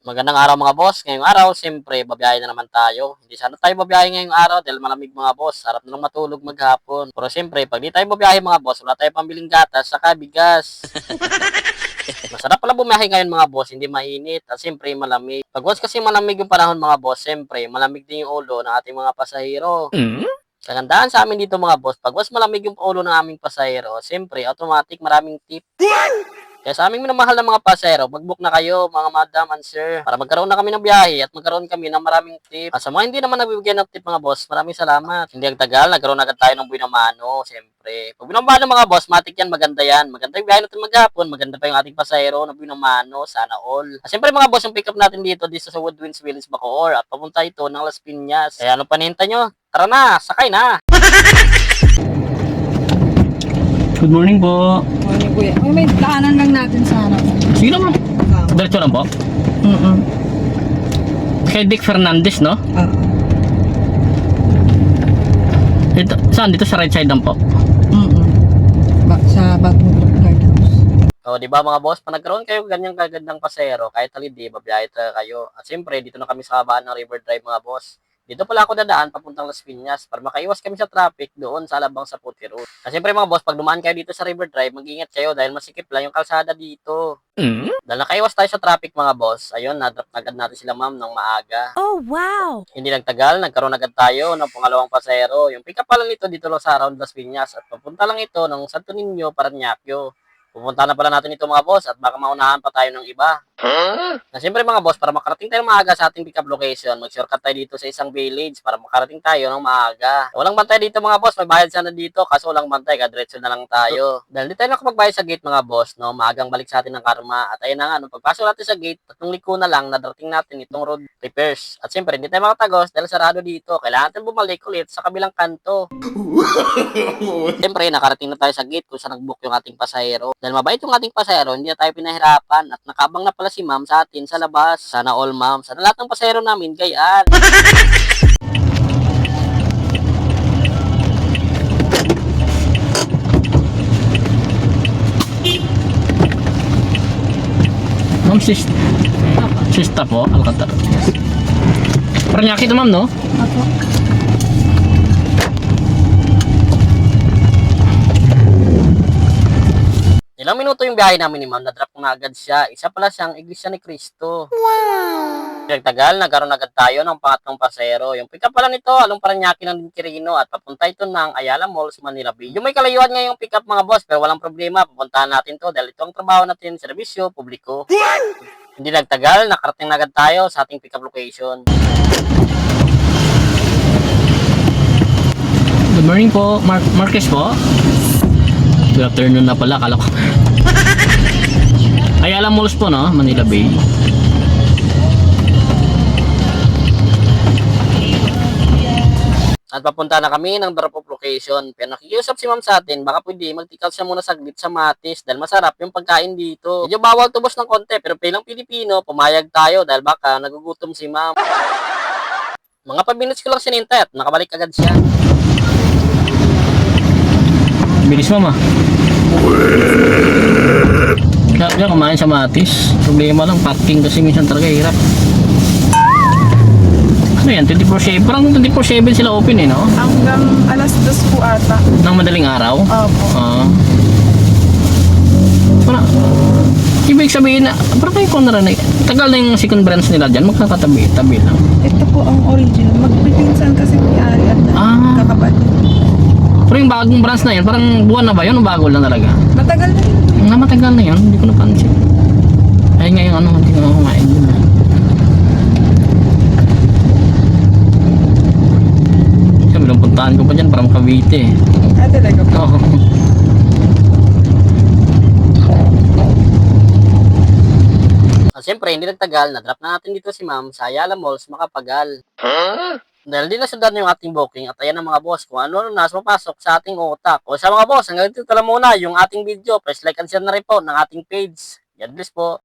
Magandang araw mga boss. Ngayong araw, siyempre, babiyahe na naman tayo. Hindi sana tayo babiyahe ngayong araw dahil malamig mga boss. Sarap na lang matulog maghapon. Pero siyempre, pag di tayo babiyahe mga boss, wala tayong pambiling gatas, saka bigas. Masarap pala bumiyahe ngayon mga boss, hindi mainit at siyempre malamig. Pag once kasi malamig yung panahon mga boss, siyempre malamig din yung ulo ng ating mga pasahero. Kagandahan sa amin dito mga boss, pag once malamig yung ulo ng aming pasahero, siyempre automatic maraming tip. Kaya sa aming minamahal na mga pasahero, mag-book na kayo mga madam and sir para magkaroon na kami ng biyahe at magkaroon kami ng maraming tip. At sa mga hindi naman nabibigyan ng tip mga boss, maraming salamat. Hindi ang tagal, nagkaroon agad tayo ng buhay na mano, siyempre. Pag buhay na mano mga boss, matik yan, maganda yan. Maganda yung biyahe natin maghapon, maganda pa yung ating pasahero na buhay na mano, sana all. At siyempre mga boss, yung pick up natin dito sa Woodwinds Village, Bacoor at papunta ito ng Las Piñas. Kaya ano panihintay nyo? Tara na, sakay na! Good morning po. Morning, kuya. May daanan lang natin sa harap. Sige lang ma'am. Diretso lang po. Kay Dick Fernandez, no? Ito, saan? Dito sa right side lang po. Sa bagong guardhouse. O, di ba mga boss, pag nagkaroon kayo ganyang kagandang pasero, kahit halindi, babiyahe talaga kayo. At siyempre, dito na kami sa kabaan ng River Drive mga boss. Dito pala ako dadaan papuntang Las Piñas para makaiwas kami sa traffic doon sa Alabang sa Puti Road. At siyempre mga boss, pag dumaan kayo dito sa River Drive, mag-ingat kayo dahil masikip lang yung kalsada dito. Dahil nakaiwas tayo sa traffic mga boss, ayun, na-drop na agad natin sila ma'am ng maaga. Oh, wow! Hindi nagtagal, nagkaroon agad tayo ng pangalawang pasahero. Yung pick up pala nito dito lang sa around Las Piñas at papunta lang ito ng Santo Niño, Parañaque. Pupunta na pala natin ito mga boss at baka maunahan pa tayo ng iba. Na siyempre mga boss, para makarating tayo ng maaga sa ating pick-up location, mag-shortcut tayo dito sa isang village para makarating tayo ng maaga. Walang bantay dito mga boss, may bayad sana dito kaso walang bantay, kadretso na lang tayo. Dahil di tayo nakapagbayad sa gate mga boss, no, maagang balik sa atin ng karma. At ayun na nga, nung pagpasok natin sa gate, tatlong liko na lang, nadarating natin itong road repairs. At siyempre, hindi tayo makatagos dahil sarado dito. Kailangan natin bumalik ulit sa kabilang kanto. Siyempre, nakarating na tayo sa gate kung saan nag-book yung ating pasahero. Dahil mabait yung ating pasahero, hindi na tayo pinahirapan at nakabang na pala si ma'am sa atin sa labas. Sana all ma'am. Sana lahat ng pasahero namin gayaan. Ma'am, sista po, Alcantara. Parañaque ito ma'am, no? Ako. Ilang minuto yung biyahe namin ni ma'am, na-drop na agad siya. Isa pala siyang Iglesia ni Cristo. Wow! Nagtagal, nagkaroon agad tayo ng pangatlong pasahero. Yung pick up pala nito, along Parañaque ng Quirino at papunta ito ng Ayala Malls, Manila Bay. Yung may kalayuan nga yung pick up mga boss, pero walang problema, pupuntahan natin to dahil ito ang trabaho natin, serbisyo, publiko. Hindi nagtagal, nakarating na agad tayo sa ating pick up location. Good morning po, Marquez po. Good afternoon na pala, kala ko. Ayala Malls po, no? Manila Bay. At papunta na kami ng drop-off location. Pero nakikiusap si ma'am sa atin, baka pwede magtikal siya muna saglit sa Matis dahil masarap yung pagkain dito. Medyo bawal tubos ng konti pero bilang Pilipino, pumayag tayo dahil baka nagugutom si ma'am. Mga pabinits ko lang sinintay at nakabalik agad siya. Bilis mama. Kaya kumain sa Matis. Problema lang, parking kasi minsan talaga hirap. Ano yan? 24/7? Parang 24/7 sila open eh, no? Hanggang alas 2 po ata. Nang madaling araw? Opo. Parang, ibig sabihin na, parang kayo kung narinig, tagal na yung second branch nila dyan, magkakatabi-tabi lang. Ito po ang original. Magpipinsan kasi may-ari at kakapatid. Pero yung bagong branch na yun, parang buwan na ba yun o bago lang talaga? Matagal na yun. Matagal na yun, hindi ko napansin. Ay ngayon ano, hindi ko kumain yun. Sabi lang puntahan ko pa dyan, parang Cavite eh. Talaga po. Oo. Siyempre, hindi nagtagal, na-drop na natin dito si ma'am sa Ayala Malls, Makapagal. Dahil di nasundan yung ating booking at ayan ang mga boss kung ano na mapasok sa ating utak. O sa mga boss, hanggang dito lang muna yung ating video. Press like and share na rin po ng ating page. God bless po.